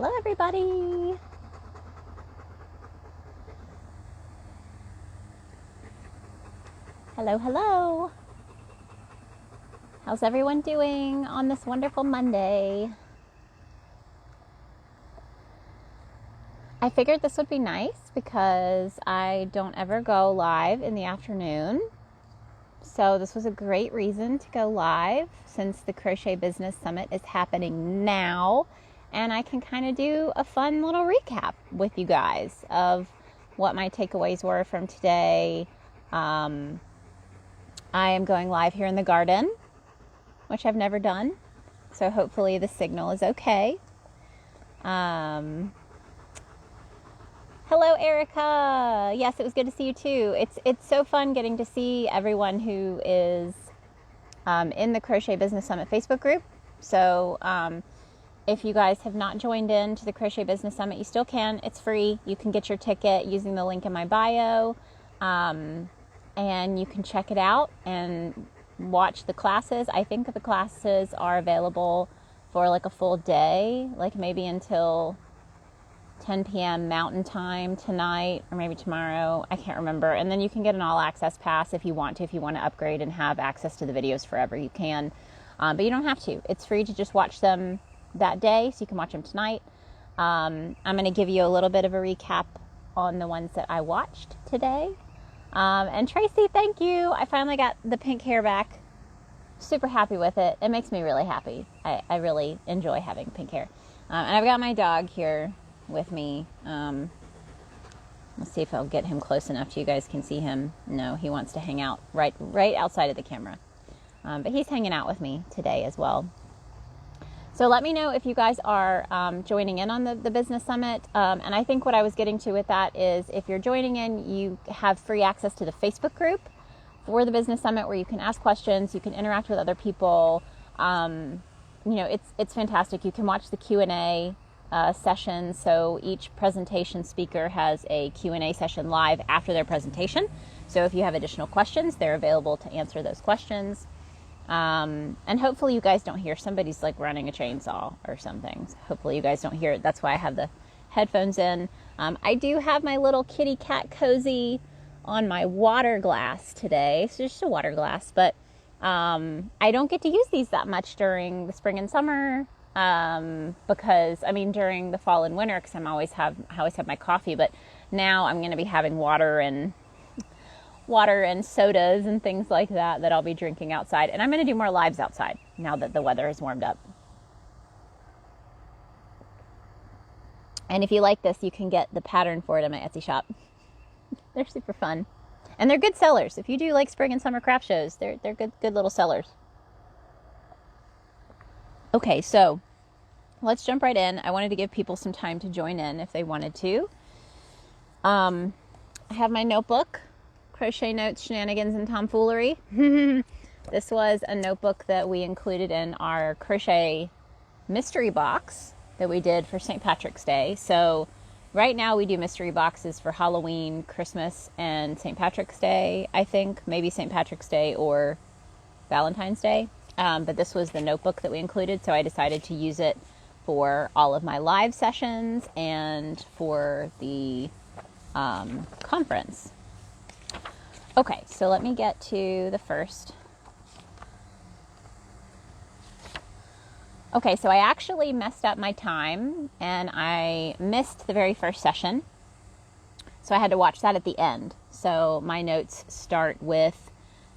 Hello, everybody. Hello, hello. How's everyone doing on this wonderful Monday? I figured this would be nice because I don't ever go live in the afternoon. So this was a great reason to go live since the Crochet Business Summit is happening now. And I can kind of do a fun little recap with you guys of what my takeaways were from today. I am going live here in the garden, which I've never done. So hopefully the signal is okay. Hello, Erica. Yes, it was good to see you too. It's so fun getting to see everyone who is in the Crochet Business Summit Facebook group. So if you guys have not joined in to the Crochet Business Summit, you still can. It's free. You can get your ticket using the link in my bio. And you can check it out and watch the classes. I think the classes are available for like a full day, like maybe until 10 p.m. Mountain Time tonight or maybe tomorrow. I can't remember. And then you can get an all access pass if you want to. If you want to upgrade and have access to the videos forever, you can. But you don't have to. It's free to just watch them that day, so you can watch them tonight. I'm going to give you a little bit of a recap on the ones that I watched today. And Tracy, thank you. I finally got the pink hair back. Super happy with it. It makes me really happy. I really enjoy having pink hair. And I've got my dog here with me. Let's see if I'll get him close enough so you guys can see him. No, he wants to hang out right outside of the camera. But he's hanging out with me today as well. So let me know if you guys are joining in on the Business Summit. And I think what I was getting to with that is if you're joining in, you have free access to the Facebook group for the Business Summit where you can ask questions, you can interact with other people. It's fantastic. You can watch the Q&A session. So each presentation speaker has a Q&A session live after their presentation. So if you have additional questions, they're available to answer those questions. And hopefully you guys don't hear somebody's like running a chainsaw or something. So hopefully you guys don't hear it. That's why I have the headphones in. I do have my little kitty cat cozy on my water glass today. So just a water glass, but I don't get to use these that much during the spring and summer. Because during the fall and winter, because I always have my coffee, but now I'm going to be having water and sodas and things like that I'll be drinking outside. And I'm going to do more lives outside now that the weather has warmed up. And if you like this, you can get the pattern for it in my Etsy shop. They're super fun. And they're good sellers. If you do like spring and summer craft shows, they're good little sellers. Okay, so let's jump right in. I wanted to give people some time to join in if they wanted to. I have my notebook. Crochet Notes, Shenanigans, and Tomfoolery. This was a notebook that we included in our crochet mystery box that we did for St. Patrick's Day. So right now we do mystery boxes for Halloween, Christmas, and St. Patrick's Day, I think. Maybe St. Patrick's Day or Valentine's Day. But this was the notebook that we included, so I decided to use it for all of my live sessions and for the conference. Okay, so let me get to the first. Okay, so I actually messed up my time and I missed the very first session. So I had to watch that at the end. So my notes start with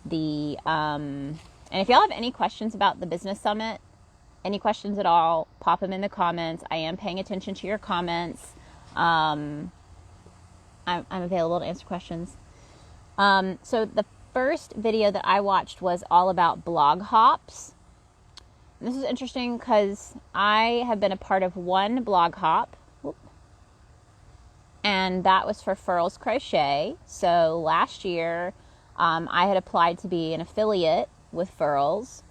the, and if y'all have any questions about the Business Summit, any questions at all, pop them in the comments. I am paying attention to your comments. I'm available to answer questions. So the first video that I watched was all about blog hops. And this is interesting because I have been a part of one blog hop, and that was for Furls Crochet. So last year, I had applied to be an affiliate with Furls,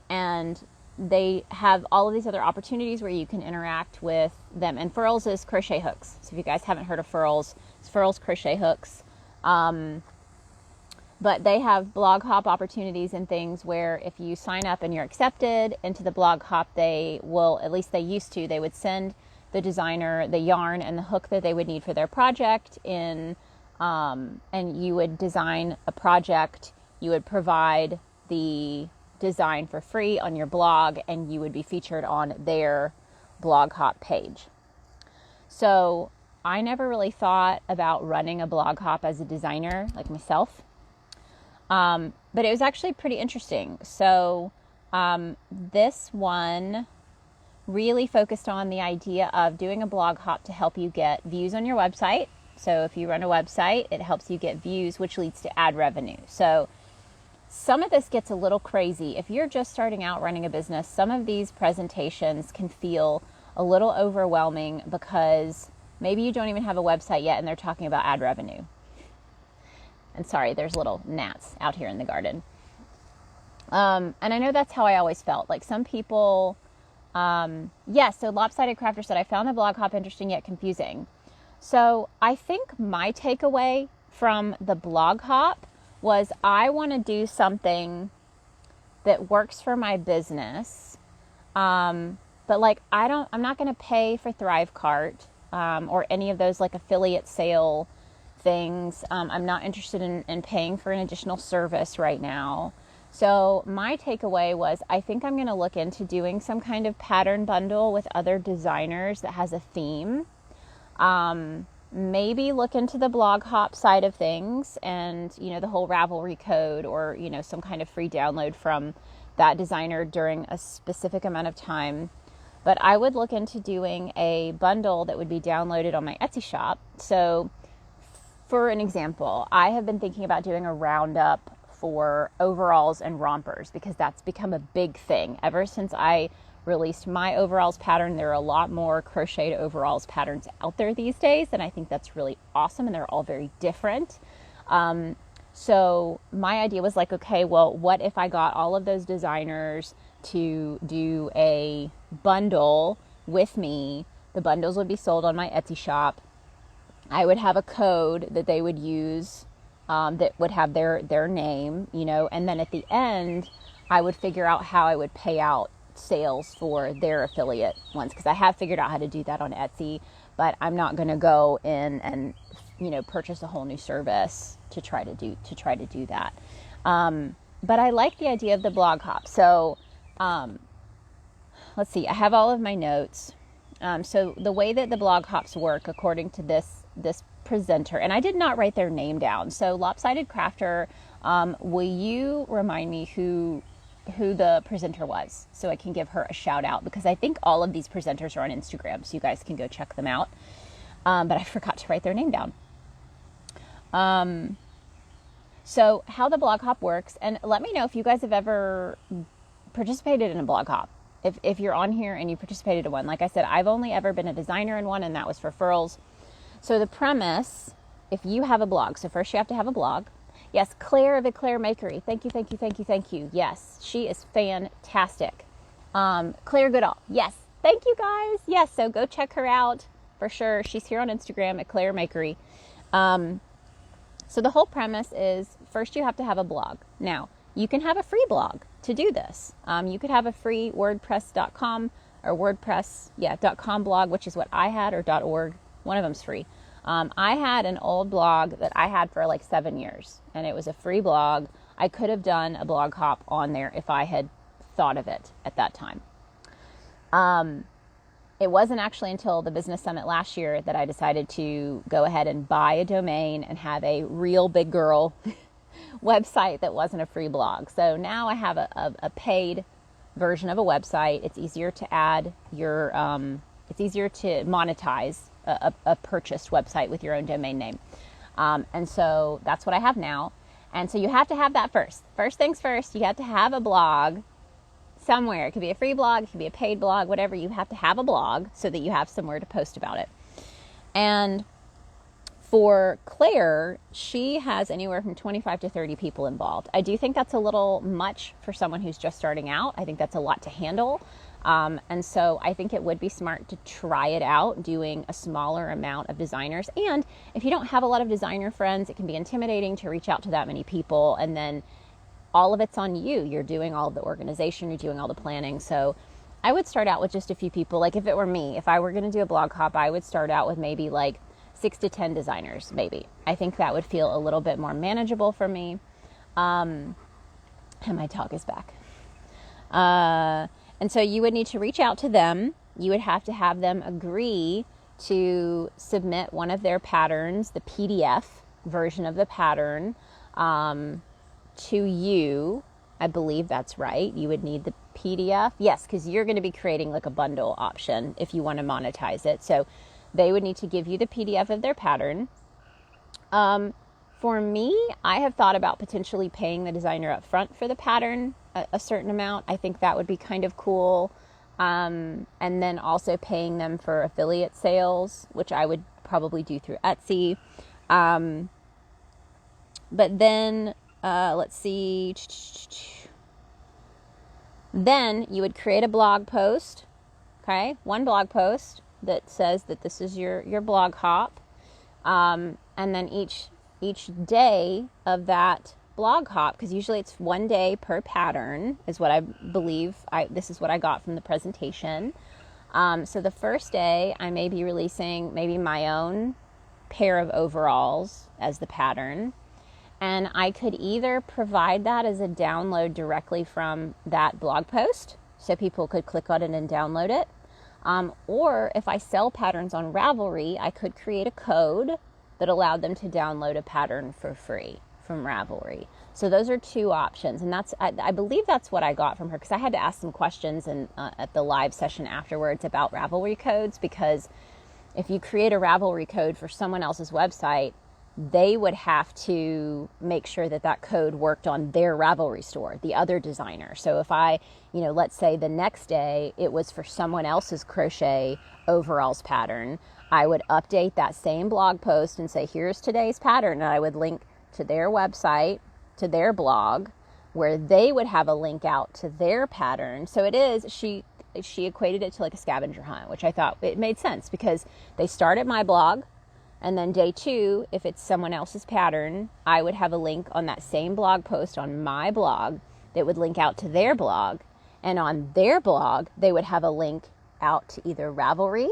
and they have all of these other opportunities where you can interact with them. And Furls is crochet hooks. So if you guys haven't heard of Furls, it's Furls Crochet Hooks. But they have blog hop opportunities and things where if you sign up and you're accepted into the blog hop, they will, at least they used to, they would send the designer the yarn and the hook that they would need for their project and you would design a project. You would provide the design for free on your blog, and you would be featured on their blog hop page. So I never really thought about running a blog hop as a designer like myself. But it was actually pretty interesting. So this one really focused on the idea of doing a blog hop to help you get views on your website. So if you run a website, it helps you get views, which leads to ad revenue. So some of this gets a little crazy. If you're just starting out running a business, some of these presentations can feel a little overwhelming because maybe you don't even have a website yet and they're talking about ad revenue. And sorry, there's little gnats out here in the garden. And I know that's how I always felt. Like some people, so Lopsided Crafter said, I found the blog hop interesting yet confusing. So I think my takeaway from the blog hop was I want to do something that works for my business. But like, I'm not going to pay for Thrivecart, or any of those like affiliate sale things. I'm not interested in paying for an additional service right now. So my takeaway was, I think I'm going to look into doing some kind of pattern bundle with other designers that has a theme. Maybe look into the blog hop side of things and, the whole Ravelry code or, some kind of free download from that designer during a specific amount of time. But I would look into doing a bundle that would be downloaded on my Etsy shop. So for an example, I have been thinking about doing a roundup for overalls and rompers because that's become a big thing. Ever since I released my overalls pattern, there are a lot more crocheted overalls patterns out there these days, and I think that's really awesome, and they're all very different. So my idea was like, okay, well, what if I got all of those designers to do a bundle with me? The bundles would be sold on my Etsy shop. I would have a code that they would use that would have their name, and then at the end, I would figure out how I would pay out sales for their affiliate ones, because I have figured out how to do that on Etsy, but I'm not going to go in and purchase a whole new service to try to do that. But I like the idea of the blog hop. So let's see, I have all of my notes. So the way that the blog hops work, according to this presenter, and I did not write their name down. So Lopsided Crafter, will you remind me who the presenter was so I can give her a shout out, because I think all of these presenters are on Instagram, so you guys can go check them out. But I forgot to write their name down. So how the blog hop works, and let me know if you guys have ever participated in a blog hop. If you're on here and you participated in one. Like I said, I've only ever been a designer in one, and that was for furls. So the premise, if you have a blog, so first you have to have a blog. Yes, Claire of Eclair Makery. Thank you. Yes, she is fantastic. Claire Goodall. Yes, thank you guys. Yes, so go check her out for sure. She's here on Instagram at Claire Makery. So the whole premise is, first you have to have a blog. Now, you can have a free blog to do this. You could have a free WordPress.com or WordPress.com blog, which is what I had, or .org. One of them's free. I had an old blog that I had for like 7 years, and it was a free blog. I could have done a blog hop on there if I had thought of it at that time. It wasn't actually until the Business Summit last year that I decided to go ahead and buy a domain and have a real big girl website that wasn't a free blog. So now I have a paid version of a website. It's easier to add your, it's easier to monetize a purchased website with your own domain name. And so that's what I have now. And so you have to have that first. First things first, you have to have a blog somewhere. It could be a free blog, it could be a paid blog, whatever. You have to have a blog so that you have somewhere to post about it. And for Claire, she has anywhere from 25 to 30 people involved. I do think that's a little much for someone who's just starting out. I think that's a lot to handle. And so I think it would be smart to try it out doing a smaller amount of designers. And if you don't have a lot of designer friends, it can be intimidating to reach out to that many people. And then all of it's on you. You're doing all the organization, you're doing all the planning. So I would start out with just a few people. Like if it were me, if I were going to do a blog hop, I would start out with maybe like 6 to 10 designers, maybe. I think that would feel a little bit more manageable for me. And my dog is back. And so you would need to reach out to them. You would have to have them agree to submit one of their patterns, the PDF version of the pattern, to you. I believe that's right. You would need the PDF. Yes, because you're going to be creating like a bundle option if you want to monetize it. So they would need to give you the PDF of their pattern. For me, I have thought about potentially paying the designer up front for the pattern, a certain amount. I think that would be kind of cool. And then also paying them for affiliate sales, which I would probably do through Etsy. But then, let's see. Then you would create a blog post, okay? One blog post that says that this is your blog hop. And then each day of that blog hop, because usually it's 1 day per pattern, is what I believe. This is what I got from the presentation. So the first day, I may be releasing maybe my own pair of overalls as the pattern. And I could either provide that as a download directly from that blog post, so people could click on it and download it. Or if I sell patterns on Ravelry, I could create a code that allowed them to download a pattern for free from Ravelry. So those are two options. And I believe that's what I got from her, because I had to ask some questions at the live session afterwards about Ravelry codes, because if you create a Ravelry code for someone else's website, they would have to make sure that code worked on their Ravelry store, the other designer. So if I, let's say the next day it was for someone else's crochet overalls pattern, I would update that same blog post and say, here's today's pattern. And I would link to their website, to their blog, where they would have a link out to their pattern. So it is, she equated it to like a scavenger hunt, which I thought it made sense, because they start at my blog. And then day 2, if it's someone else's pattern, I would have a link on that same blog post on my blog that would link out to their blog. And on their blog, they would have a link out to either Ravelry,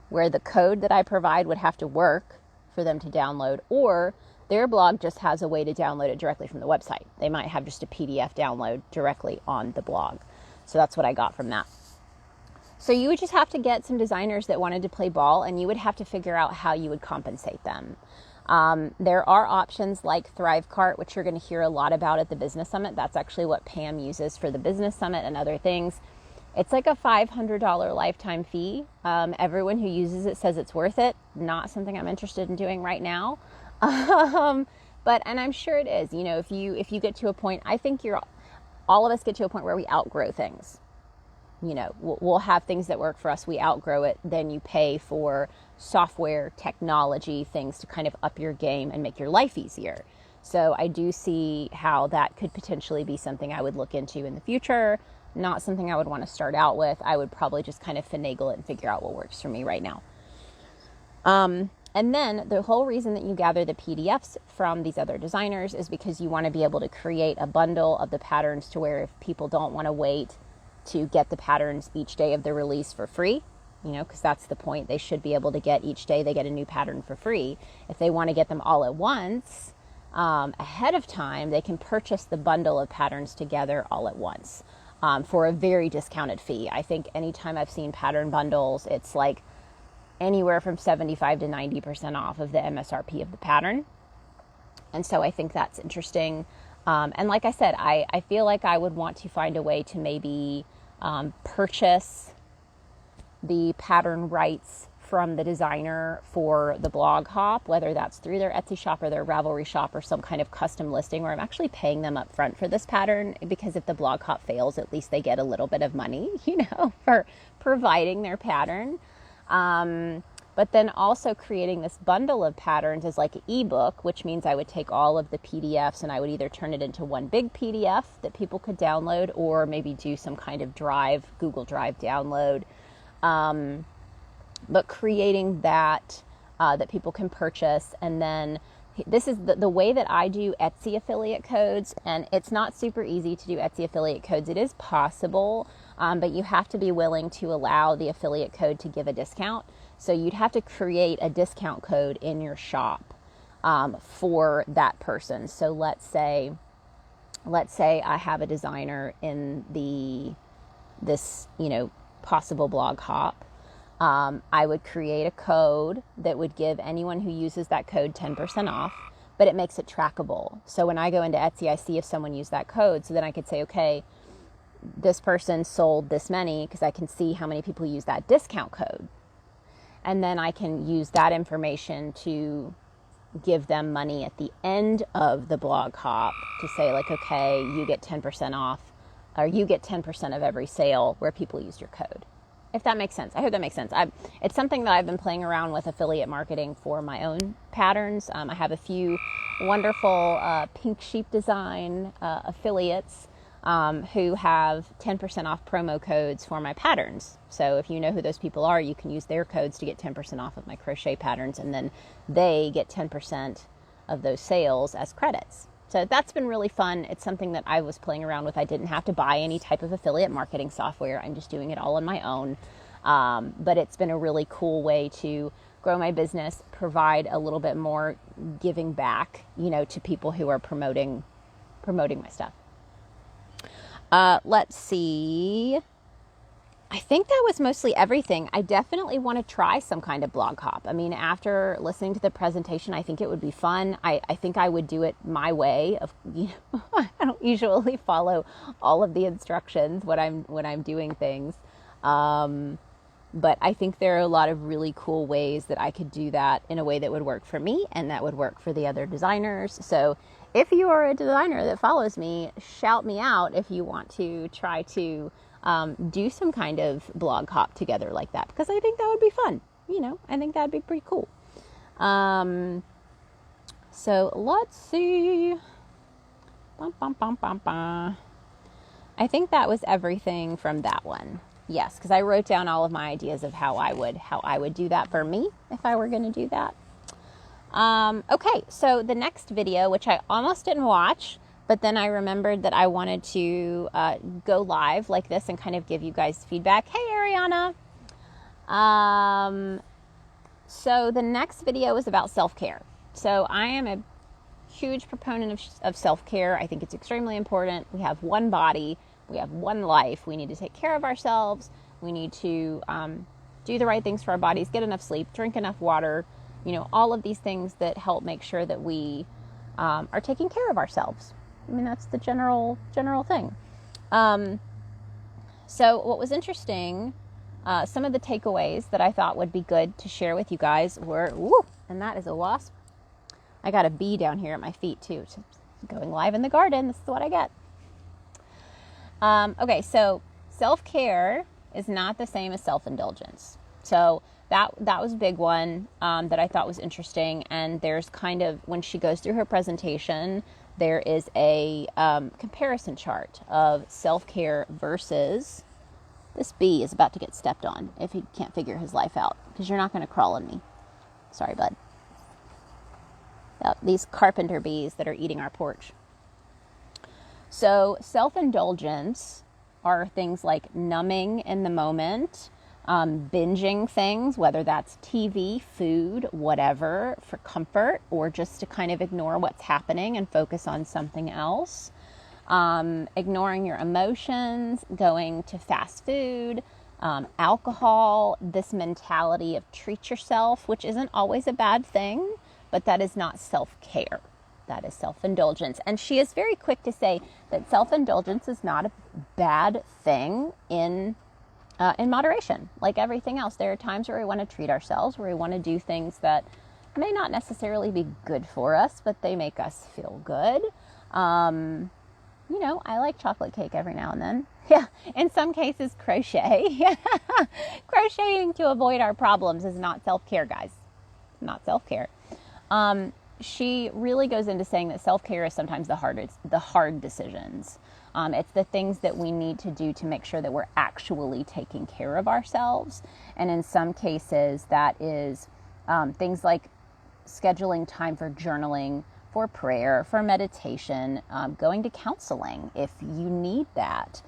where the code that I provide would have to work for them to download, or their blog just has a way to download it directly from the website. They might have just a PDF download directly on the blog. So that's what I got from that. So you would just have to get some designers that wanted to play ball, and you would have to figure out how you would compensate them. There are options like Thrivecart, which you're going to hear a lot about at the Business Summit. That's actually what Pam uses for the Business Summit and other things. It's like a $500 lifetime fee. Everyone who uses it says it's worth it. Not something I'm interested in doing right now. And I'm sure it is. If you get to a point, I think all of us get to a point where we outgrow things. We'll have things that work for us. We outgrow it. Then you pay for software, technology, things to kind of up your game and make your life easier. So I do see how that could potentially be something I would look into in the future. Not something I would want to start out with. I would probably just kind of finagle it and figure out what works for me right now. And then the whole reason that you gather the PDFs from these other designers is because you want to be able to create a bundle of the patterns to where if people don't want to wait to get the patterns each day of the release for free, because that's the point. They should be able to get each day they get a new pattern for free. If they want to get them all at once, ahead of time, they can purchase the bundle of patterns together all at once for a very discounted fee. I think anytime I've seen pattern bundles, it's like anywhere from 75 to 90% off of the MSRP of the pattern. And so I think that's interesting. And like I said, I feel like I would want to find a way to maybe purchase the pattern rights from the designer for the blog hop, whether that's through their Etsy shop or their Ravelry shop or some kind of custom listing where I'm actually paying them up front for this pattern, because if the blog hop fails, at least they get a little bit of money, for providing their pattern. But then also creating this bundle of patterns as like an ebook, which means I would take all of the PDFs and I would either turn it into one big PDF that people could download, or maybe do some kind of Google Drive download. But creating that people can purchase. And then this is the way that I do Etsy affiliate codes, and it's not super easy to do Etsy affiliate codes. It is possible, but you have to be willing to allow the affiliate code to give a discount. So you'd have to create a discount code in your shop for that person. So let's say I have a designer in this possible blog hop. I would create a code that would give anyone who uses that code 10% off, but it makes it trackable. So when I go into Etsy, I see if someone used that code. So then I could say, okay, this person sold this many, because I can see how many people use that discount code. And then I can use that information to give them money at the end of the blog hop to say, like, okay, you get 10% off, or you get 10% of every sale where people used your code. If that makes sense. I hope that makes sense. It's something that I've been playing around with affiliate marketing for my own patterns. I have a few wonderful pink sheep design affiliates who have 10% off promo codes for my patterns. So if you know who those people are, you can use their codes to get 10% off of my crochet patterns, and then they get 10% of those sales as credits. So that's been really fun. It's something that I was playing around with. I didn't have to buy any type of affiliate marketing software. I'm just doing it all on my own. But it's been a really cool way to grow my business, provide a little bit more giving back, to people who are promoting my stuff. Let's see. I think that was mostly everything. I definitely want to try some kind of blog hop. I mean, after listening to the presentation, I think it would be fun. I think I would do it my way. I don't usually follow all of the instructions when I'm doing things. But I think there are a lot of really cool ways that I could do that in a way that would work for me and that would work for the other designers. So if you are a designer that follows me, shout me out if you want to try to do some kind of blog hop together like that, because I think that would be fun. I think that'd be pretty cool. So let's see. I think that was everything from that one. Yes, because I wrote down all of my ideas of how I would do that for me if I were going to do that. Okay, so the next video, which I almost didn't watch, but then I remembered that I wanted to go live like this and kind of give you guys feedback. Hey, Ariana. So the next video is about self-care. So I am a huge proponent of self-care. I think it's extremely important. We have one body. We have one life. We need to take care of ourselves. We need to do the right things for our bodies, get enough sleep, drink enough water, all of these things that help make sure that we are taking care of ourselves. I mean, that's the general thing. So what was interesting, some of the takeaways that I thought would be good to share with you guys were, and that is a wasp. I got a bee down here at my feet too. So going live in the garden, this is what I get. Okay, so self-care is not the same as self-indulgence. So that was a big one that I thought was interesting. And there's kind of, when she goes through her presentation, there is a comparison chart of self-care versus, this bee is about to get stepped on if he can't figure his life out, because you're not going to crawl on me. Sorry, bud. These carpenter bees that are eating our porch. So self-indulgence are things like numbing in the moment, binging things, whether that's TV, food, whatever, for comfort, or just to kind of ignore what's happening and focus on something else. Ignoring your emotions, going to fast food, alcohol, this mentality of treat yourself, which isn't always a bad thing, but that is not self-care. That is self-indulgence. And she is very quick to say that self-indulgence is not a bad thing in moderation. Like everything else, there are times where we want to treat ourselves, where we want to do things that may not necessarily be good for us, but they make us feel good. I like chocolate cake every now and then. Yeah, in some cases, crochet. Crocheting to avoid our problems is not self-care, guys. Not self-care. She really goes into saying that self-care is sometimes the hard decisions. It's the things that we need to do to make sure that we're actually taking care of ourselves. And in some cases, that is things like scheduling time for journaling, for prayer, for meditation, going to counseling if you need that.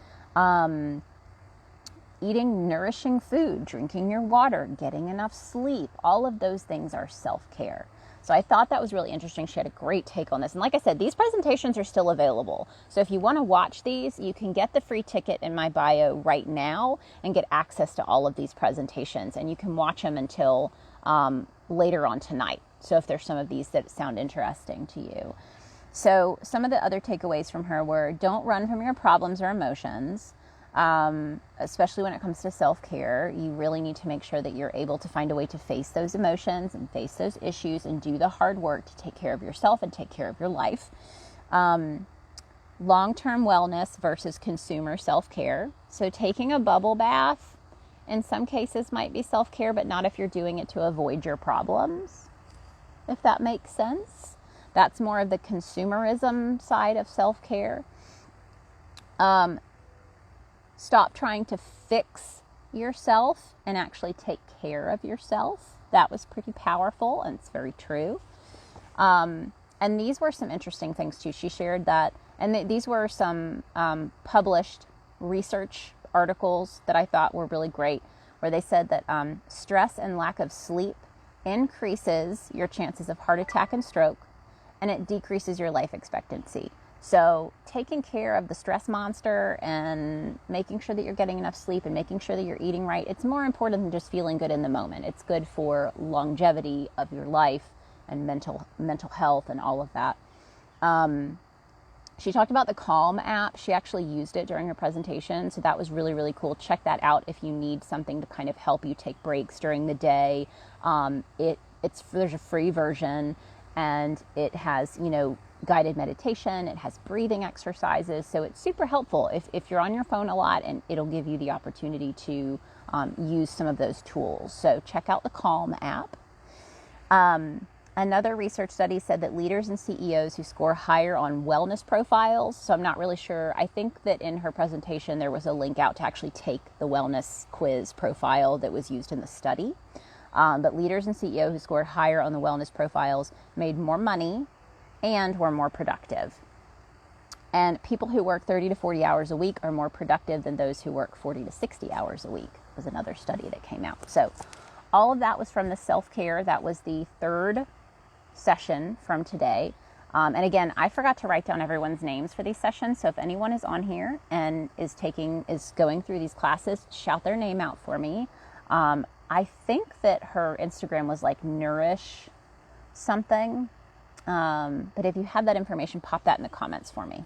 Eating nourishing food, drinking your water, getting enough sleep, all of those things are self-care. So I thought that was really interesting. She had a great take on this. And like I said, these presentations are still available. So if you want to watch these, you can get the free ticket in my bio right now and get access to all of these presentations. And you can watch them until later on tonight. So if there's some of these that sound interesting to you. So some of the other takeaways from her were, don't run from your problems or emotions. Especially when it comes to self-care, you really need to make sure that you're able to find a way to face those emotions and face those issues and do the hard work to take care of yourself and take care of your life. Long-term wellness versus consumer self-care. So taking a bubble bath in some cases might be self-care, but not if you're doing it to avoid your problems, if that makes sense. That's more of the consumerism side of self-care. Stop trying to fix yourself and actually take care of yourself. That was pretty powerful, and it's very true. And these were some interesting things too. She shared that, and these were some published research articles that I thought were really great, where they said that stress and lack of sleep increases your chances of heart attack and stroke, and it decreases your life expectancy. So taking care of the stress monster and making sure that you're getting enough sleep and making sure that you're eating right, it's more important than just feeling good in the moment. It's good for longevity of your life and mental health and all of that. She talked about the Calm app. She actually used it during her presentation, so that was really, really cool. Check that out if you need something to kind of help you take breaks during the day. There's a free version, and it has, guided meditation, it has breathing exercises, so it's super helpful if you're on your phone a lot, and it'll give you the opportunity to use some of those tools. So check out the Calm app. Another research study said that leaders and CEOs who score higher on wellness profiles, so I'm not really sure, I think that in her presentation there was a link out to actually take the wellness quiz profile that was used in the study, but leaders and CEOs who scored higher on the wellness profiles made more money and were more productive. And people who work 30 to 40 hours a week are more productive than those who work 40 to 60 hours a week, was another study that came out. So all of that was from the self-care. That was the third session from today. And again, I forgot to write down everyone's names for these sessions. So if anyone is on here and is going through these classes, shout their name out for me. I think that her Instagram was like Nourish something. But if you have that information, pop that in the comments for me.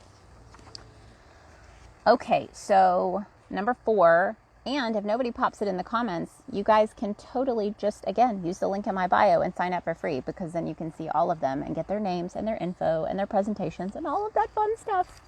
Okay, so number 4, and if nobody pops it in the comments, you guys can totally just, again, use the link in my bio and sign up for free, because then you can see all of them and get their names and their info and their presentations and all of that fun stuff.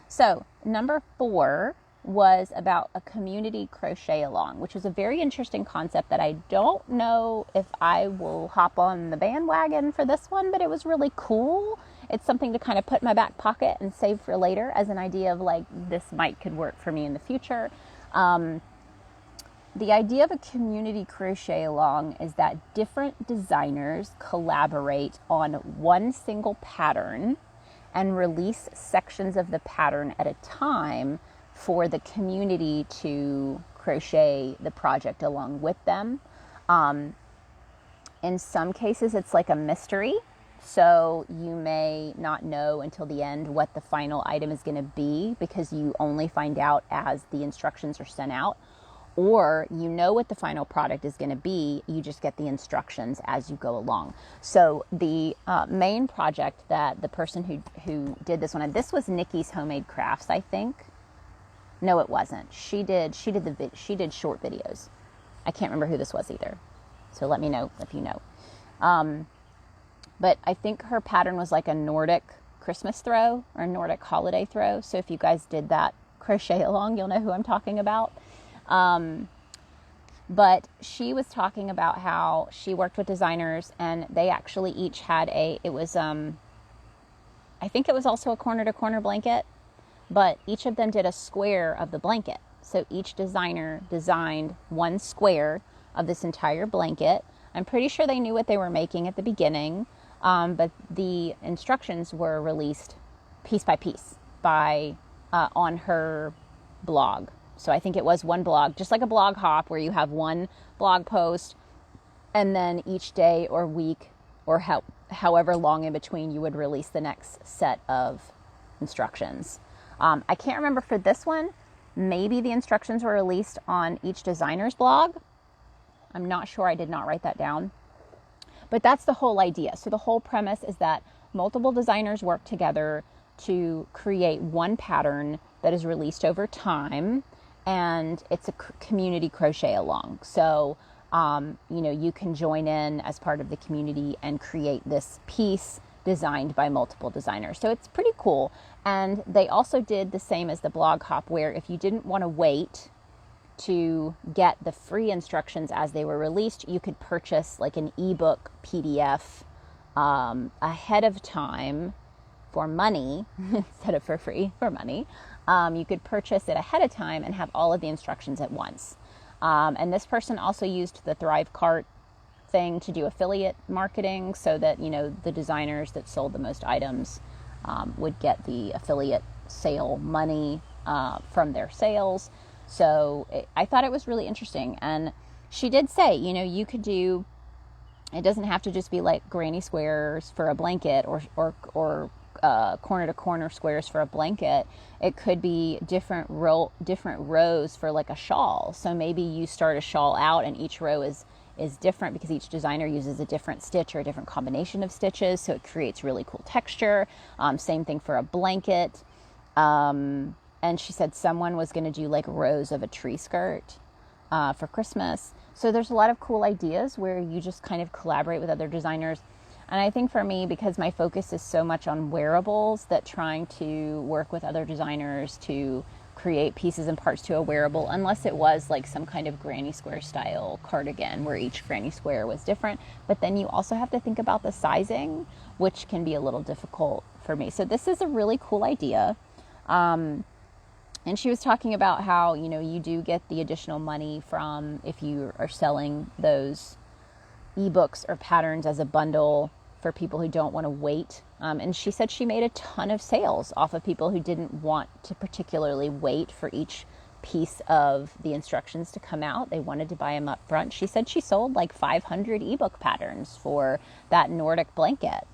So number 4 was about a community crochet along, which is a very interesting concept that I don't know if I will hop on the bandwagon for this one, but it was really cool. It's something to kind of put in my back pocket and save for later as an idea of like, this could work for me in the future. The idea of a community crochet along is that different designers collaborate on one single pattern and release sections of the pattern at a time for the community to crochet the project along with them. In some cases, it's like a mystery. So you may not know until the end what the final item is going to be, because you only find out as the instructions are sent out. Or you know what the final product is going to be, you just get the instructions as you go along. So the main project that the person who did this one, and this was Nikki's Homemade Crafts, I think. No, it wasn't. She did short videos. I can't remember who this was either. So let me know if you know. But I think her pattern was like a Nordic Christmas throw or a Nordic holiday throw. So if you guys did that crochet along, you'll know who I'm talking about. But she was talking about how she worked with designers, and they actually each had I think it was also a corner to corner blanket, but each of them did a square of the blanket. So each designer designed one square of this entire blanket. I'm pretty sure they knew what they were making at the beginning, but the instructions were released piece by piece on her blog. So I think it was one blog, just like a blog hop where you have one blog post and then each day or week or however long in between you would release the next set of instructions. I can't remember for this one. Maybe the instructions were released on each designer's blog. I'm not sure. I did not write that down. But that's the whole idea. So the whole premise is that multiple designers work together to create one pattern that is released over time, and it's a community crochet along. So, you can join in as part of the community and create this piece designed by multiple designers. So it's pretty cool. And they also did the same as the blog hop, where if you didn't want to wait to get the free instructions as they were released, you could purchase like an ebook PDF ahead of time for money instead of for free, for money. You could purchase it ahead of time and have all of the instructions at once. And this person also used the Thrive Cart thing to do affiliate marketing so that, the designers that sold the most items would get the affiliate sale money from their sales. So I thought it was really interesting. And she did say, you could do, it doesn't have to just be like granny squares for a blanket or corner to corner squares for a blanket. It could be different rows for like a shawl. So maybe you start a shawl out and each row is different because each designer uses a different stitch or a different combination of stitches. So it creates really cool texture. Same thing for a blanket. And she said someone was going to do like rows of a tree skirt for Christmas. So there's a lot of cool ideas where you just kind of collaborate with other designers. And I think for me, because my focus is so much on wearables, that trying to work with other designers to create pieces and parts to a wearable, unless it was like some kind of granny square style cardigan where each granny square was different. But then you also have to think about the sizing, which can be a little difficult for me. So this is a really cool idea. And she was talking about how, you do get the additional money from if you are selling those ebooks or patterns as a bundle for people who don't want to wait. And she said she made a ton of sales off of people who didn't want to particularly wait for each piece of the instructions to come out. They wanted to buy them up front. She said she sold like 500 ebook patterns for that Nordic blanket.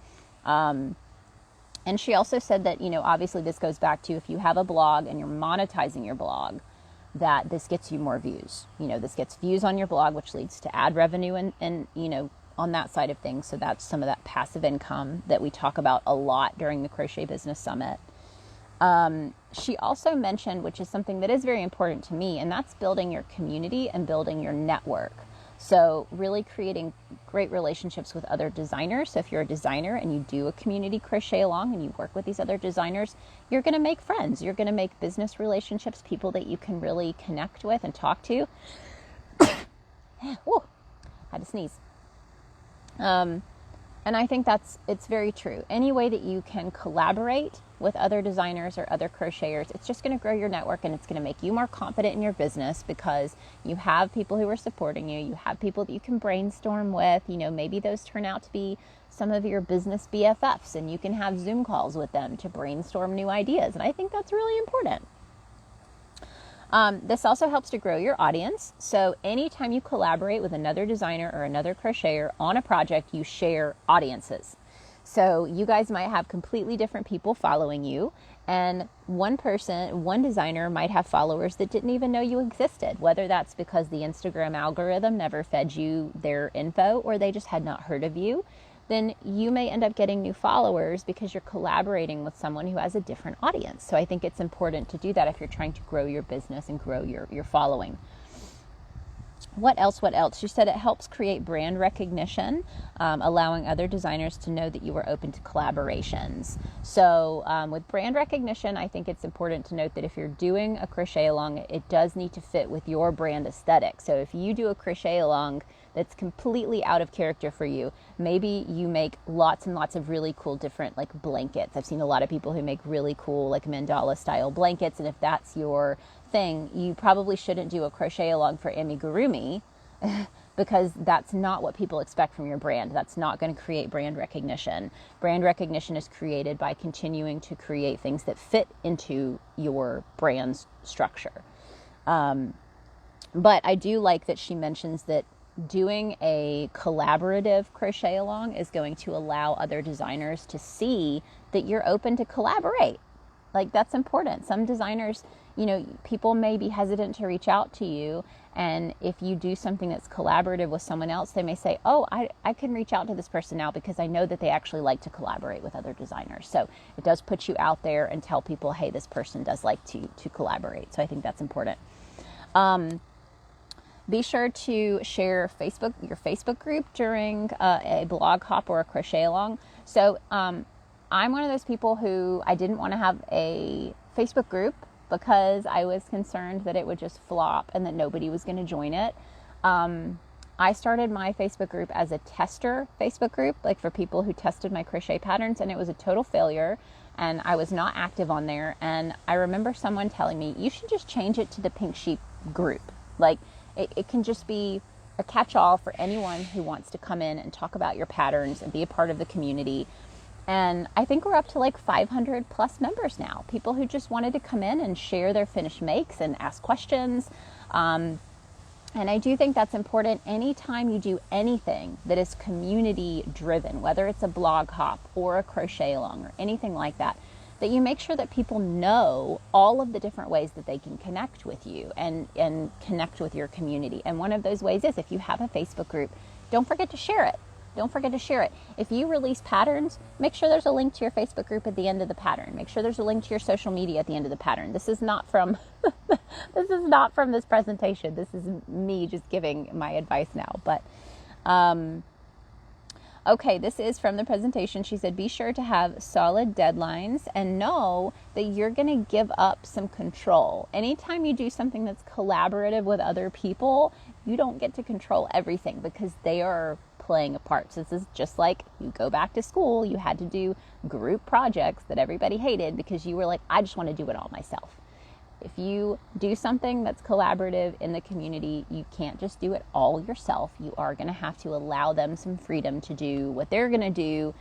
And she also said that, obviously this goes back to if you have a blog and you're monetizing your blog, that this gets you more views. This gets views on your blog, which leads to ad revenue and on that side of things. So that's some of that passive income that we talk about a lot during the Crochet Business Summit. She also mentioned, which is something that is very important to me, and that's building your community and building your network. So really creating great relationships with other designers. So if you're a designer and you do a community crochet along and you work with these other designers, you're going to make friends. You're going to make business relationships, people that you can really connect with and talk to. Whoa, had to sneeze. And I think it's very true. Any way that you can collaborate with other designers or other crocheters, it's just going to grow your network and it's going to make you more confident in your business because you have people who are supporting you. You have people that you can brainstorm with. Maybe those turn out to be some of your business BFFs and you can have Zoom calls with them to brainstorm new ideas. And I think that's really important. This also helps to grow your audience. So anytime you collaborate with another designer or another crocheter on a project, you share audiences. So you guys might have completely different people following you, and one designer might have followers that didn't even know you existed, whether that's because the Instagram algorithm never fed you their info or they just had not heard of you. Then you may end up getting new followers because you're collaborating with someone who has a different audience. So I think it's important to do that if you're trying to grow your business and grow your following. What else? She said it helps create brand recognition, allowing other designers to know that you are open to collaborations. So with brand recognition, I think it's important to note that if you're doing a crochet along, it does need to fit with your brand aesthetic. So if you do a crochet along that's completely out of character for you, maybe you make lots and lots of really cool different like blankets. I've seen a lot of people who make really cool like mandala style blankets, and if that's your thing, you probably shouldn't do a crochet along for amigurumi because that's not what people expect from your brand. That's not going to create brand recognition. Brand recognition is created by continuing to create things that fit into your brand's structure. But I do like that she mentions that doing a collaborative crochet along is going to allow other designers to see that you're open to collaborate. Like, that's important. Some designers, people may be hesitant to reach out to you. And if you do something that's collaborative with someone else, they may say, oh, I can reach out to this person now because I know that they actually like to collaborate with other designers. So it does put you out there and tell people, hey, this person does like to collaborate. So I think that's important. Be sure to share your Facebook group during a blog hop or a crochet along. So I'm one of those people who I didn't want to have a Facebook group because I was concerned that it would just flop and that nobody was going to join it. I started my Facebook group as a tester Facebook group, like for people who tested my crochet patterns, and it was a total failure. And I was not active on there. And I remember someone telling me, you should just change it to the Pink Sheep group. Like, it can just be a catch-all for anyone who wants to come in and talk about your patterns and be a part of the community. And I think we're up to like 500 plus members now. People who just wanted to come in and share their finished makes and ask questions. And I do think that's important. Anytime you do anything that is community driven, whether it's a blog hop or a crochet along or anything like that, that you make sure that people know all of the different ways that they can connect with you and connect with your community. And one of those ways is, if you have a Facebook group, don't forget to share it. Don't forget to share it. If you release patterns, make sure there's a link to your Facebook group at the end of the pattern. Make sure there's a link to your social media at the end of the pattern. This is not from this presentation. This is me just giving my advice now. But okay, this is from the presentation. She said, be sure to have solid deadlines and know that you're going to give up some control. Anytime you do something that's collaborative with other people, you don't get to control everything because they are playing a part. So this is just like you go back to school, you had to do group projects that everybody hated because you were like, I just want to do it all myself. If you do something that's collaborative in the community, you can't just do it all yourself. You are going to have to allow them some freedom to do what they're going to do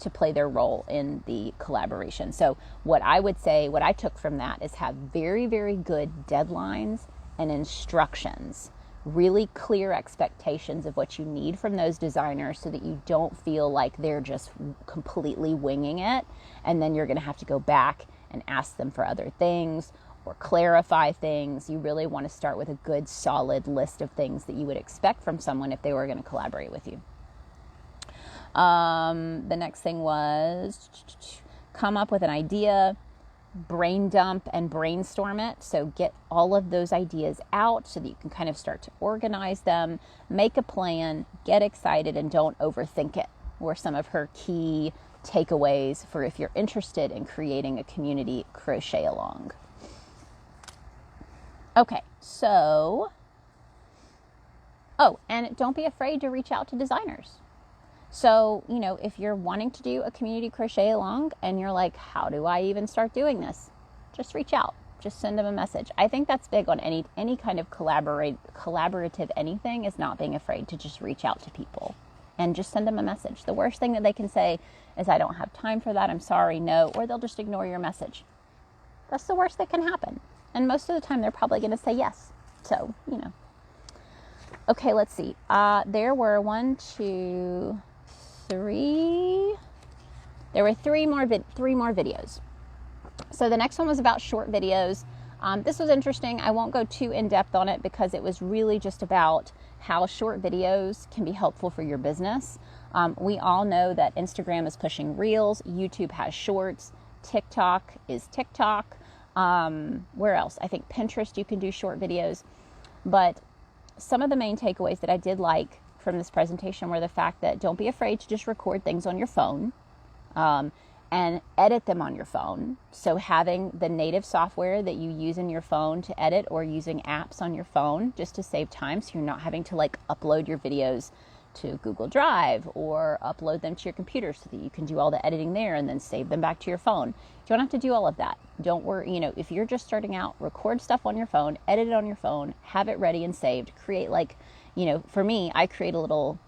to play their role in the collaboration. So what I would say, what I took from that is have very, very good deadlines and instructions, really clear expectations of what you need from those designers so that you don't feel like they're just completely winging it. And then you're going to have to go back and ask them for other things or clarify things. You really want to start with a good, solid list of things that you would expect from someone if they were going to collaborate with you. The next thing was come up with an idea, brain dump and brainstorm it. So get all of those ideas out so that you can kind of start to organize them, make a plan, get excited, and don't overthink it, were some of her key takeaways for if you're interested in creating a community crochet along. Okay, so, and don't be afraid to reach out to designers. So, if you're wanting to do a community crochet along and you're like, how do I even start doing this? Just reach out. Just send them a message. I think that's big on any kind of collaborative anything, is not being afraid to just reach out to people and just send them a message. The worst thing that they can say is, I don't have time for that, I'm sorry, no, or they'll just ignore your message. That's the worst that can happen. And most of the time, they're probably going to say yes. So, Okay, let's see. There were three more videos. So the next one was about short videos. This was interesting. I won't go too in depth on it because it was really just about how short videos can be helpful for your business. We all know that Instagram is pushing Reels. YouTube has Shorts. TikTok is TikTok. Where else? I think Pinterest, you can do short videos. But some of the main takeaways that I did like from this presentation were the fact that don't be afraid to just record things on your phone and edit them on your phone. So having the native software that you use in your phone to edit, or using apps on your phone just to save time, so you're not having to upload your videos to Google Drive or upload them to your computer so that you can do all the editing there and then save them back to your phone. You don't have to do all of that. Don't worry, if you're just starting out, record stuff on your phone, edit it on your phone, have it ready and saved. Create for me, I create a little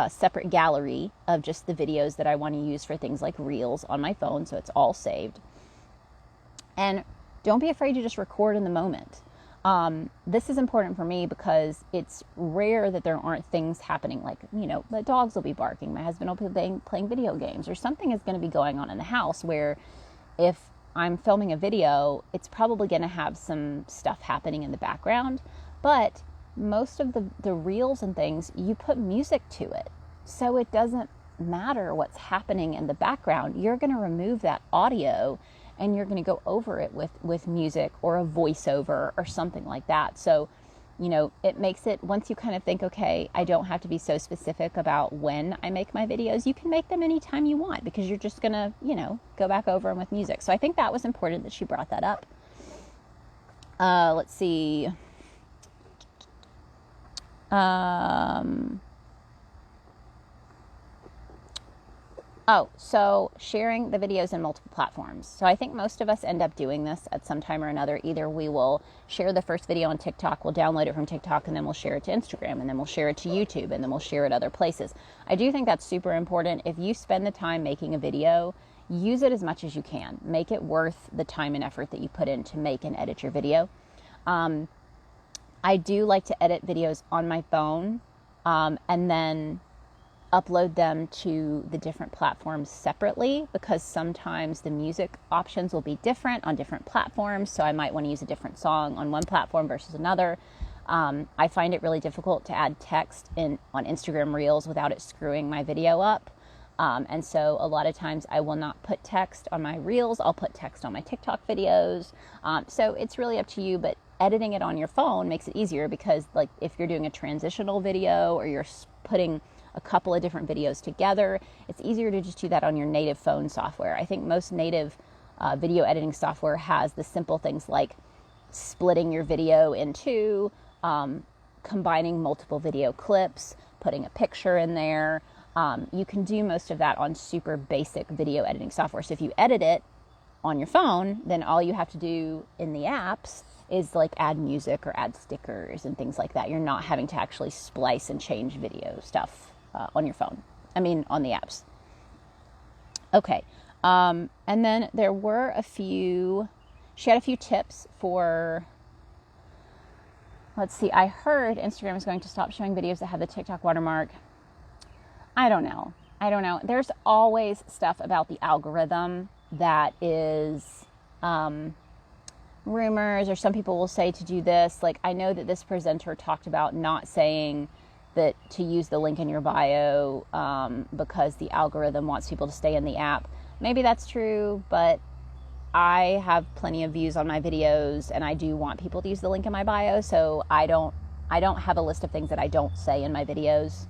separate gallery of just the videos that I want to use for things like Reels on my phone, so it's all saved. And don't be afraid to just record in the moment. This is important for me because it's rare that there aren't things happening, like, the dogs will be barking, my husband will be playing video games, or something is going to be going on in the house where if I'm filming a video, it's probably going to have some stuff happening in the background. But most of the reels and things, you put music to it. So it doesn't matter what's happening in the background. You're going to remove that audio and you're going to go over it with music or a voiceover or something like that. So, it makes it, once you kind of think, okay, I don't have to be so specific about when I make my videos, you can make them anytime you want because you're just going to, go back over them with music. So I think that was important that she brought that up. Let's see. So sharing the videos in multiple platforms. So I think most of us end up doing this at some time or another. Either we will share the first video on TikTok, we'll download it from TikTok, and then we'll share it to Instagram, and then we'll share it to YouTube, and then we'll share it other places. I do think that's super important. If you spend the time making a video, use it as much as you can. Make it worth the time and effort that you put in to make and edit your video. I do like to edit videos on my phone, and then upload them to the different platforms separately, because sometimes the music options will be different on different platforms. So I might want to use a different song on one platform versus another. I find it really difficult to add text on Instagram Reels without it screwing my video up. And so a lot of times I will not put text on my Reels. I'll put text on my TikTok videos. So it's really up to you, but editing it on your phone makes it easier because, like, if you're doing a transitional video or you're putting a couple of different videos together, it's easier to just do that on your native phone software. I think most native video editing software has the simple things like splitting your video in two, combining multiple video clips, putting a picture in there. You can do most of that on super basic video editing software. So if you edit it on your phone, then all you have to do in the apps is like add music or add stickers and things like that. You're not having to actually splice and change video stuff on your phone. On the apps. Okay. And then there were she had a few tips for, let's see, I heard Instagram is going to stop showing videos that have the TikTok watermark. I don't know. There's always stuff about the algorithm that is rumors, or some people will say to do this. Like, I know that this presenter talked about not saying that to use the link in your bio because the algorithm wants people to stay in the app. Maybe that's true, but I have plenty of views on my videos and I do want people to use the link in my bio, so I don't have a list of things that I don't say in my videos.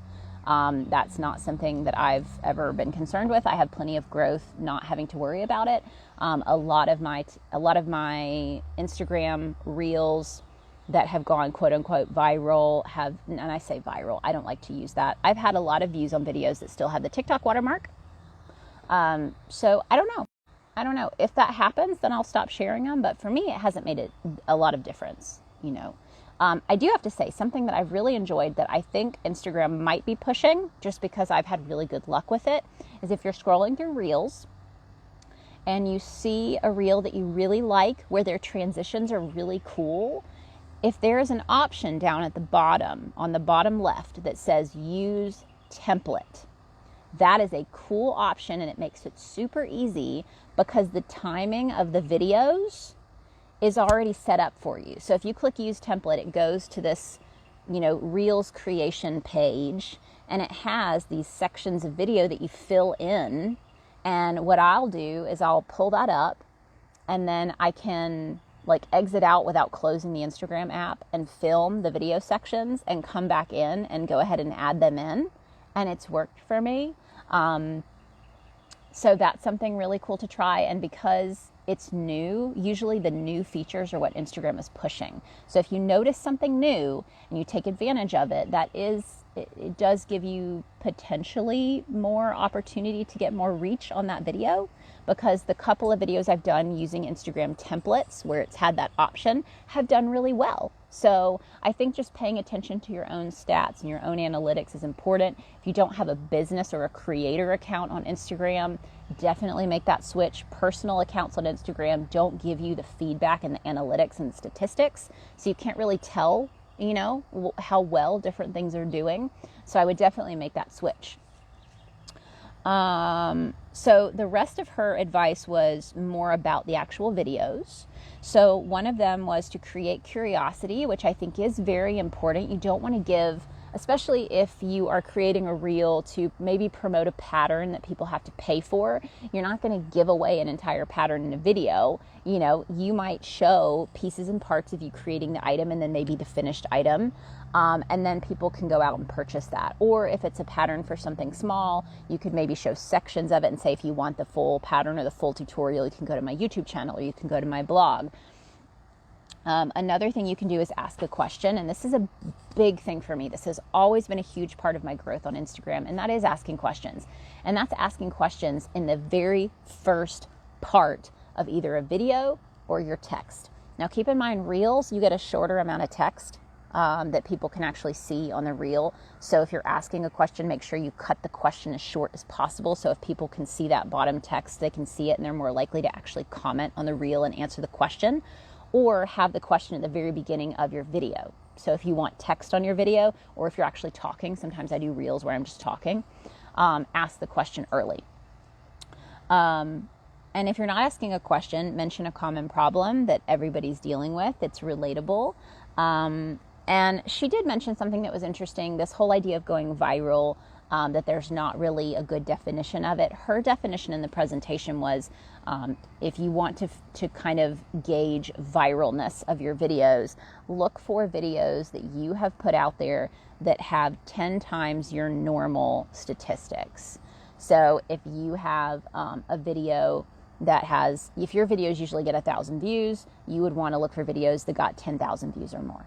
That's not something that I've ever been concerned with. I have plenty of growth not having to worry about it. A lot of my Instagram Reels that have gone quote unquote viral and I say viral, I don't like to use that. I've had a lot of views on videos that still have the TikTok watermark. So I don't know. If that happens, then I'll stop sharing them. But for me, it hasn't made a lot of difference, I do have to say something that I've really enjoyed that I think Instagram might be pushing, just because I've had really good luck with it, is if you're scrolling through Reels and you see a reel that you really like where their transitions are really cool, if there is an option down at the bottom, on the bottom left, that says use template, that is a cool option, and it makes it super easy because the timing of the videos is already set up for you. So if you click use template, it goes to this, Reels creation page, and it has these sections of video that you fill in. And what I'll do is I'll pull that up, and then I can exit out without closing the Instagram app and film the video sections and come back in and go ahead and add them in. And it's worked for me. So that's something really cool to try. And because it's new, usually the new features are what Instagram is pushing. So if you notice something new and you take advantage of it, it does give you potentially more opportunity to get more reach on that video, because the couple of videos I've done using Instagram templates where it's had that option have done really well. So I think just paying attention to your own stats and your own analytics is important. If you don't have a business or a creator account on Instagram, definitely make that switch. Personal accounts on Instagram don't give you the feedback and the analytics and statistics, so you can't really tell, how well different things are doing. So I would definitely make that switch. So the rest of her advice was more about the actual videos. So one of them was to create curiosity, which I think is very important. You don't want to give, especially if you are creating a reel to maybe promote a pattern that people have to pay for. You're not going to give away an entire pattern in a video. You might show pieces and parts of you creating the item and then maybe the finished item. And then people can go out and purchase that. Or if it's a pattern for something small, you could maybe show sections of it and say, if you want the full pattern or the full tutorial, you can go to my YouTube channel or you can go to my blog. Another thing you can do is ask a question. And this is a big thing for me. This has always been a huge part of my growth on Instagram. And that is asking questions. And that's asking questions in the very first part of either a video or your text. Now, keep in mind, reels, you get a shorter amount of text that people can actually see on the reel. So if you're asking a question, make sure you cut the question as short as possible. So if people can see that bottom text, they can see it and they're more likely to actually comment on the reel and answer the question, or have the question at the very beginning of your video. So if you want text on your video, or if you're actually talking, sometimes I do reels where I'm just talking, ask the question early. And if you're not asking a question, mention a common problem that everybody's dealing with. It's relatable. And she did mention something that was interesting, this whole idea of going viral, that there's not really a good definition of it. Her definition in the presentation was, if you want to kind of gauge viralness of your videos, look for videos that you have put out there that have 10 times your normal statistics. So if you have a video that has, if your videos usually get 1,000 views, you would want to look for videos that got 10,000 views or more,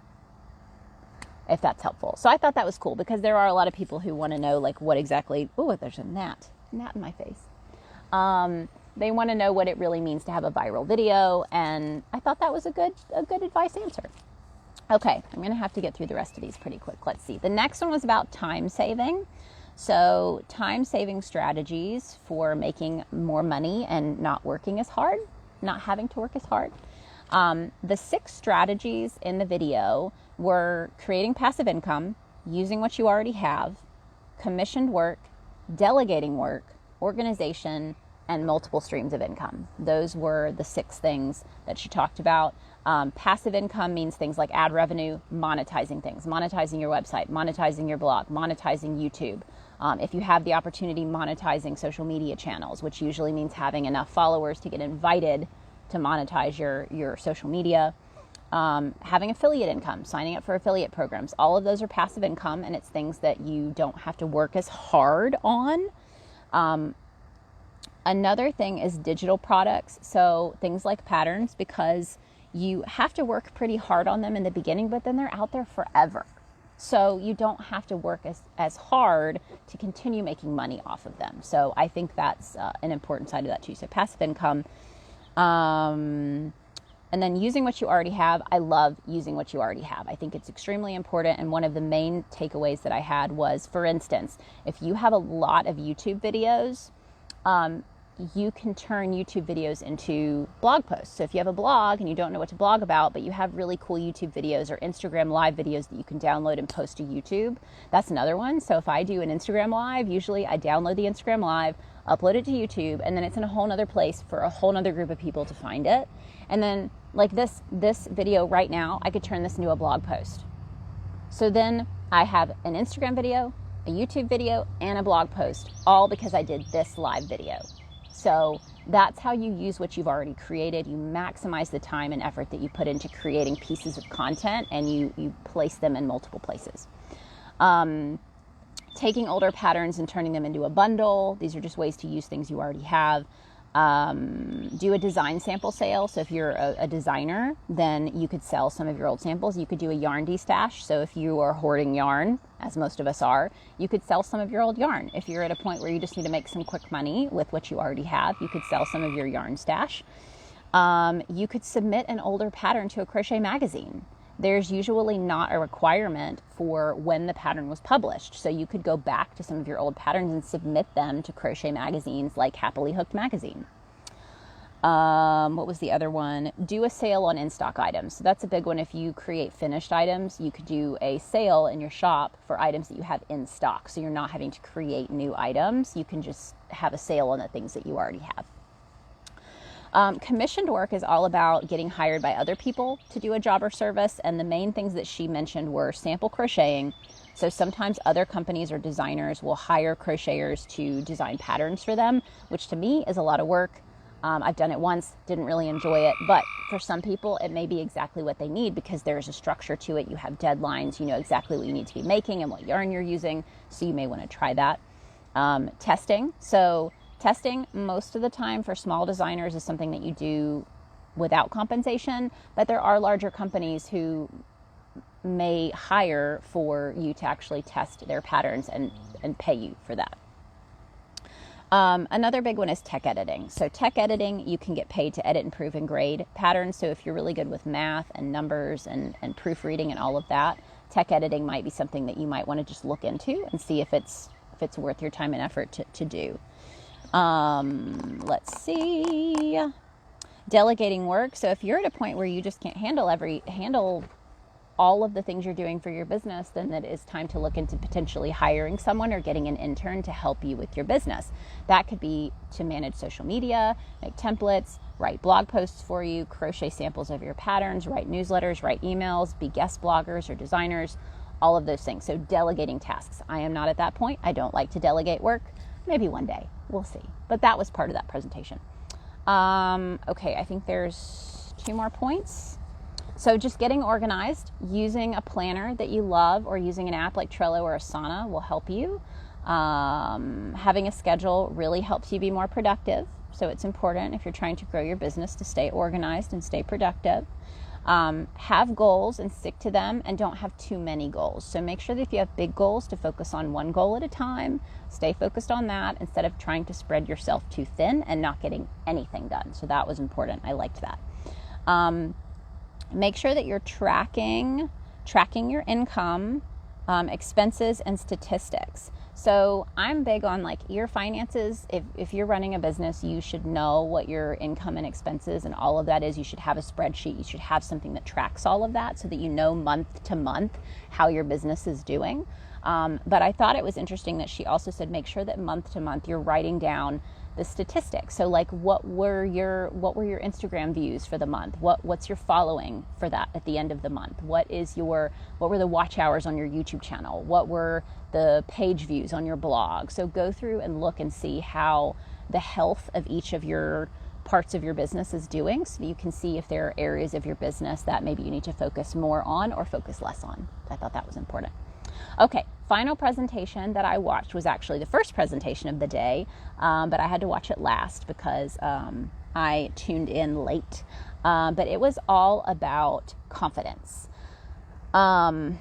if that's helpful. So I thought that was cool because there are a lot of people who want to know like what exactly, there's a gnat in my face. They want to know what it really means to have a viral video, and I thought that was a good advice answer. Okay, I'm going to have to get through the rest of these pretty quick. Let's see. The next one was about time saving. So time saving strategies for making more money and not working as hard, not having to work as hard. The 6 strategies in the video were creating passive income, using what you already have, commissioned work, delegating work, organization, and multiple streams of income. Those were the 6 things that she talked about. Passive income means things like ad revenue, monetizing things, monetizing your website, monetizing your blog, monetizing YouTube. If you have the opportunity, monetizing social media channels, which usually means having enough followers to get invited to monetize your social media. Having affiliate income, signing up for affiliate programs. All of those are passive income, and it's things that you don't have to work as hard on. Another thing is digital products. So things like patterns, because you have to work pretty hard on them in the beginning, but then they're out there forever. So you don't have to work as hard to continue making money off of them. So I think that's an important side of that too. So passive income. And then using what you already have. I love using what you already have. I think it's extremely important. And one of the main takeaways that I had was, for instance, if you have a lot of YouTube videos, you can turn YouTube videos into blog posts. So if you have a blog and you don't know what to blog about, but you have really cool YouTube videos or Instagram live videos that you can download and post to YouTube, that's another one. So if I do an Instagram live, usually I download the Instagram live, upload it to YouTube, and then it's in a whole nother place for a whole nother group of people to find it. And then like this video right now, I could turn this into a blog post. So then I have an Instagram video, a YouTube video, and a blog post, all because I did this live video. So that's how you use what you've already created. You maximize the time and effort that you put into creating pieces of content, and you place them in multiple places. Taking older patterns and turning them into a bundle. These are just ways to use things you already have. Do a design sample sale. So if you're a designer, then you could sell some of your old samples. You could do a yarn destash. So if you are hoarding yarn, as most of us are, you could sell some of your old yarn. If you're at a point where you just need to make some quick money with what you already have, you could sell some of your yarn stash. You could submit an older pattern to a crochet magazine. there's usually not a requirement for when the pattern was published. So you could go back to some of your old patterns and submit them to crochet magazines like Happily Hooked magazine. What was the other one? Do a sale on in-stock items. So that's a big one. If you create finished items, you could do a sale in your shop for items that you have in stock. So you're not having to create new items. You can just have a sale on the things that you already have. Commissioned work is all about getting hired by other people to do a job or service. And the main things that she mentioned were sample crocheting. So sometimes other companies or designers will hire crocheters to design patterns for them, which to me is a lot of work. I've done it once, didn't really enjoy it, but for some people it may be exactly what they need because there's a structure to it. You have deadlines, you know exactly what you need to be making and what yarn you're using, so you may want to try that. Testing. So testing most of the time for small designers is something that you do without compensation, but there are larger companies who may hire for you to actually test their patterns and pay you for that. Another big one is tech editing. So tech editing, you can get paid to edit, improve, and grade patterns. So if you're really good with math and numbers and proofreading and all of that, tech editing might be something that you might want to just look into and see if it's worth your time and effort to do. Let's see. Delegating work. So if you're at a point where you just can't handle all of the things you're doing for your business, then it is time to look into potentially hiring someone or getting an intern to help you with your business. That could be to manage social media, make templates, write blog posts for you, crochet samples of your patterns, write newsletters, write emails, be guest bloggers or designers, all of those things. So delegating tasks. I am not at that point. I don't like to delegate work. Maybe one day. We'll see. But that was part of that presentation. Okay, I think there's 2 more points. So just getting organized, using a planner that you love or using an app like Trello or Asana will help you. Having a schedule really helps you be more productive. So it's important if you're trying to grow your business to stay organized and stay productive. Have goals and stick to them, and don't have too many goals. So make sure that if you have big goals, to focus on one goal at a time. Stay focused on that instead of trying to spread yourself too thin and not getting anything done. So that was important. I liked that. Make sure that you're tracking your income, expenses, and statistics. So I'm big on like your finances. If you're running a business, you should know what your income and expenses and all of that is. You should have a spreadsheet. You should have something that tracks all of that so that you know month to month how your business is doing. But I thought it was interesting that she also said make sure that month to month you're writing down the statistics. So like what were your Instagram views for the month? What's your following for that at the end of the month? What were the watch hours on your YouTube channel? What were the page views on your blog? So go through and look and see how the health of each of your parts of your business is doing, so you can see if there are areas of your business that maybe you need to focus more on or focus less on. I thought that was important. Okay, final presentation that I watched was actually the first presentation of the day, but I had to watch it last because I tuned in late. But it was all about confidence. And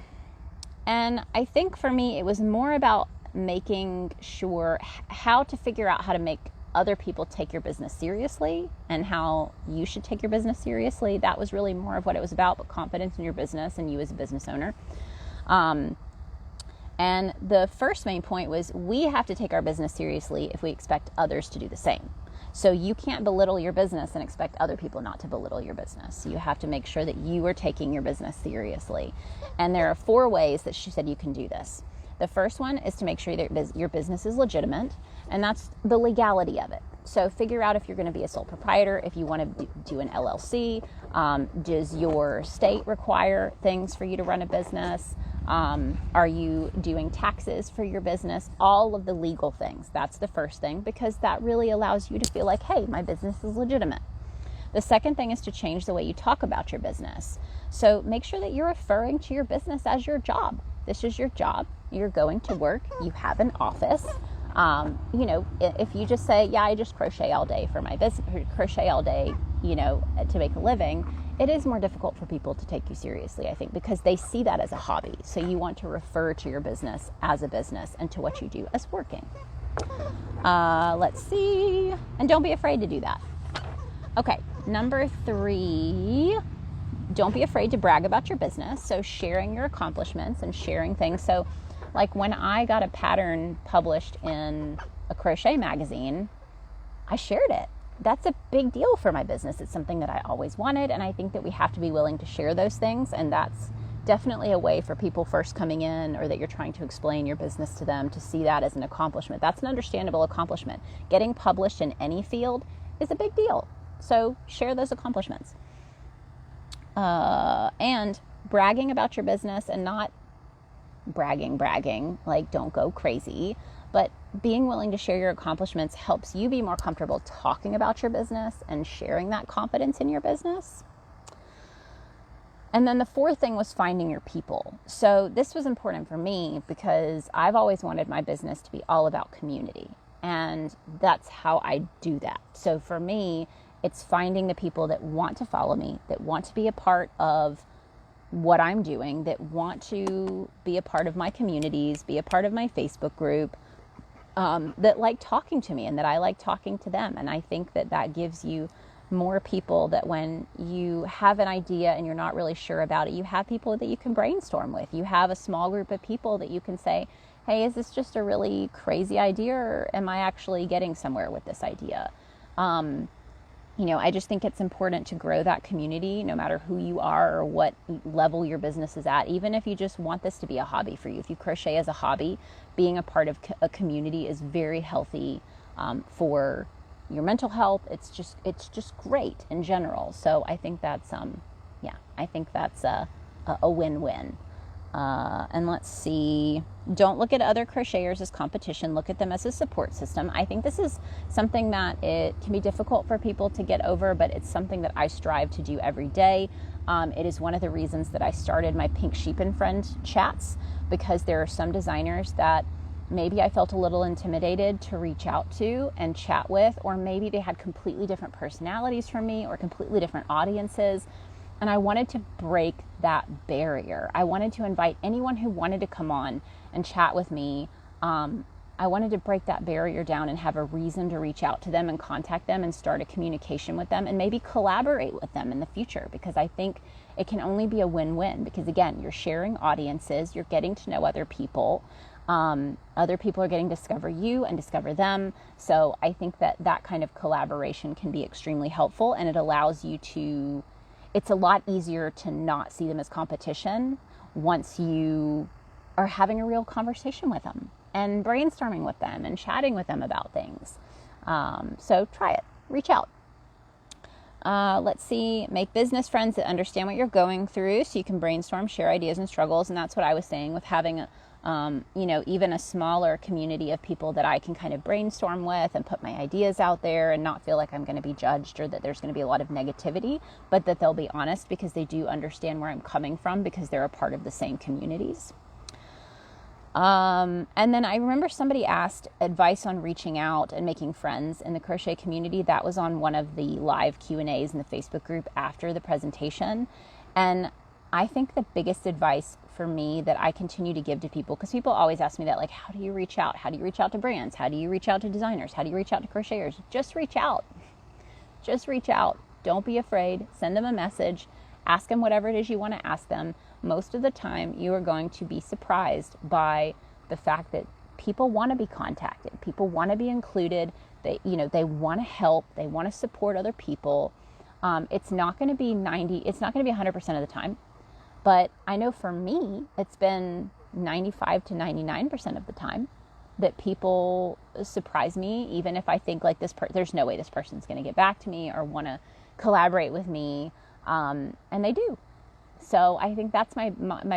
I think for me, it was more about making sure how to figure out how to make other people take your business seriously and how you should take your business seriously. That was really more of what it was about, but confidence in your business and you as a business owner. And the first main point was we have to take our business seriously if we expect others to do the same. So you can't belittle your business and expect other people not to belittle your business. So you have to make sure that you are taking your business seriously. And there are 4 ways that she said you can do this. The first one is to make sure that your business is legitimate, and that's the legality of it. So figure out if you're going to be a sole proprietor, if you want to do an LLC. Does your state require things for you to run a business? Are you doing taxes for your business? All of the legal things. That's the first thing, because that really allows you to feel like, hey, my business is legitimate. The second thing is to change the way you talk about your business. So make sure that you're referring to your business as your job. This is your job. You're going to work. You have an office. If you just say, yeah, I just crochet all day for my business, crochet all day, to make a living, it is more difficult for people to take you seriously, I think, because they see that as a hobby. So you want to refer to your business as a business and to what you do as working. Let's see. And don't be afraid to do that. Okay, number 3, don't be afraid to brag about your business. So sharing your accomplishments and sharing things. So like when I got a pattern published in a crochet magazine, I shared it. That's a big deal for my business. It's something that I always wanted, and I think that we have to be willing to share those things, and that's definitely a way for people first coming in, or that you're trying to explain your business to them, to see that as an accomplishment. That's an understandable accomplishment. Getting published in any field is a big deal. So share those accomplishments. And bragging about your business, and not bragging, like don't go crazy, but being willing to share your accomplishments helps you be more comfortable talking about your business and sharing that confidence in your business. And then the fourth thing was finding your people. So this was important for me because I've always wanted my business to be all about community. And that's how I do that. So for me, it's finding the people that want to follow me, that want to be a part of what I'm doing, that want to be a part of my communities, be a part of my Facebook group, that like talking to me and that I like talking to them. And I think that that gives you more people, that when you have an idea and you're not really sure about it, you have people that you can brainstorm with. You have a small group of people that you can say, hey, is this just a really crazy idea, or am I actually getting somewhere with this idea? I just think it's important to grow that community, no matter who you are or what level your business is at. Even if you just want this to be a hobby for you, if you crochet as a hobby, being a part of a community is very healthy for your mental health. It's just great in general. So I think that's a win-win. And let's see, don't look at other crocheters as competition. Look at them as a support system. I think this is something that it can be difficult for people to get over, but it's something that I strive to do every day. It is one of the reasons that I started my Pink Sheep and Friend chats, because there are some designers that maybe I felt a little intimidated to reach out to and chat with, or maybe they had completely different personalities from me or completely different audiences. And I wanted to break that barrier. I wanted to invite anyone who wanted to come on and chat with me. I wanted to break that barrier down and have a reason to reach out to them and contact them and start a communication with them and maybe collaborate with them in the future, because I think it can only be a win-win, because again, you're sharing audiences, you're getting to know other people. Other people are getting to discover you and discover them. So I think that kind of collaboration can be extremely helpful, and it allows you to, it's a lot easier to not see them as competition once you are having a real conversation with them and brainstorming with them and chatting with them about things. So try it, reach out. Let's see, make business friends that understand what you're going through so you can brainstorm, share ideas and struggles. And that's what I was saying with having even a smaller community of people that I can kind of brainstorm with and put my ideas out there and not feel like I'm going to be judged or that there's going to be a lot of negativity, but that they'll be honest because they do understand where I'm coming from because they're a part of the same communities. And then I remember somebody asked advice on reaching out and making friends in the crochet community. That was on one of the live Q&As in the Facebook group after the presentation. And I think the biggest advice for me that I continue to give to people, because people always ask me that, like, how do you reach out? How do you reach out to brands? How do you reach out to designers? How do you reach out to crocheters? Just reach out. Just reach out. Don't be afraid. Send them a message. Ask them whatever it is you want to ask them. Most of the time, you are going to be surprised by the fact that people want to be contacted. People want to be included. They want to help. They want to support other people. It's not going to be 100% of the time. But I know for me, it's been 95 to 99% of the time that people surprise me, even if I think like there's no way this person's going to get back to me or want to collaborate with me, and they do. So I think that's my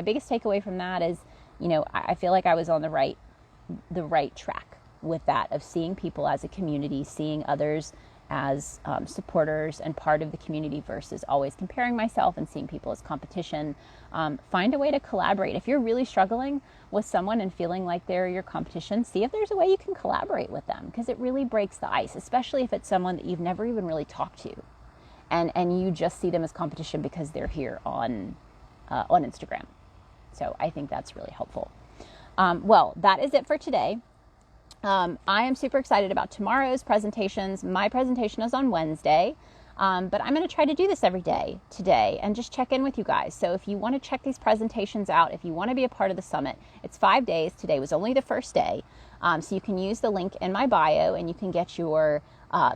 biggest takeaway from that is, I feel like I was on the right track with that, of seeing people as a community, seeing others as supporters and part of the community versus always comparing myself and seeing people as competition. Find a way to collaborate. If you're really struggling with someone and feeling like they're your competition, see if there's a way you can collaborate with them, because it really breaks the ice, especially if it's someone that you've never even really talked to and you just see them as competition because they're here on Instagram. So I think that's really helpful. Well, that is it for today. I am super excited about tomorrow's presentations. My presentation is on Wednesday. But I'm going to try to do this every day today and just check in with you guys. So if you want to check these presentations out, if you want to be a part of the summit, it's 5 days. Today was only the first day. So you can use the link in my bio and you can get your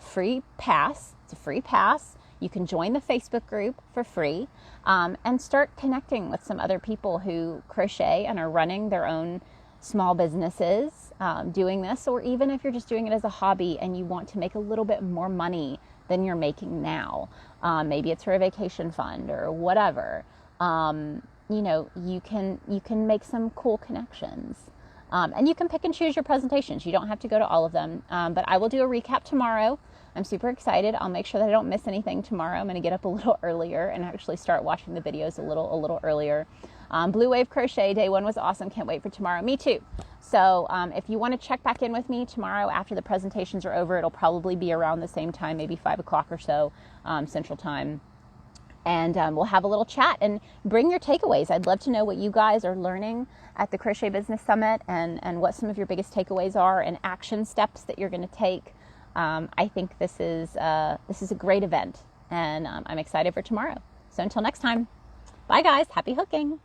free pass. It's a free pass. You can join the Facebook group for free and start connecting with some other people who crochet and are running their own small businesses doing this, or even if you're just doing it as a hobby and you want to make a little bit more money than you're making now. Maybe it's for a vacation fund or whatever. You can make some cool connections. And you can pick and choose your presentations. You don't have to go to all of them. But I will do a recap tomorrow. I'm super excited. I'll make sure that I don't miss anything tomorrow. I'm going to get up a little earlier and actually start watching the videos a little earlier. Blue Wave Crochet, day 1 was awesome. Can't wait for tomorrow. Me too. So if you want to check back in with me tomorrow after the presentations are over, it'll probably be around the same time, maybe 5 o'clock or so Central Time. And we'll have a little chat and bring your takeaways. I'd love to know what you guys are learning at the Crochet Business Summit and what some of your biggest takeaways are and action steps that you're going to take. I think this is a great event, and I'm excited for tomorrow. So until next time, bye guys. Happy hooking.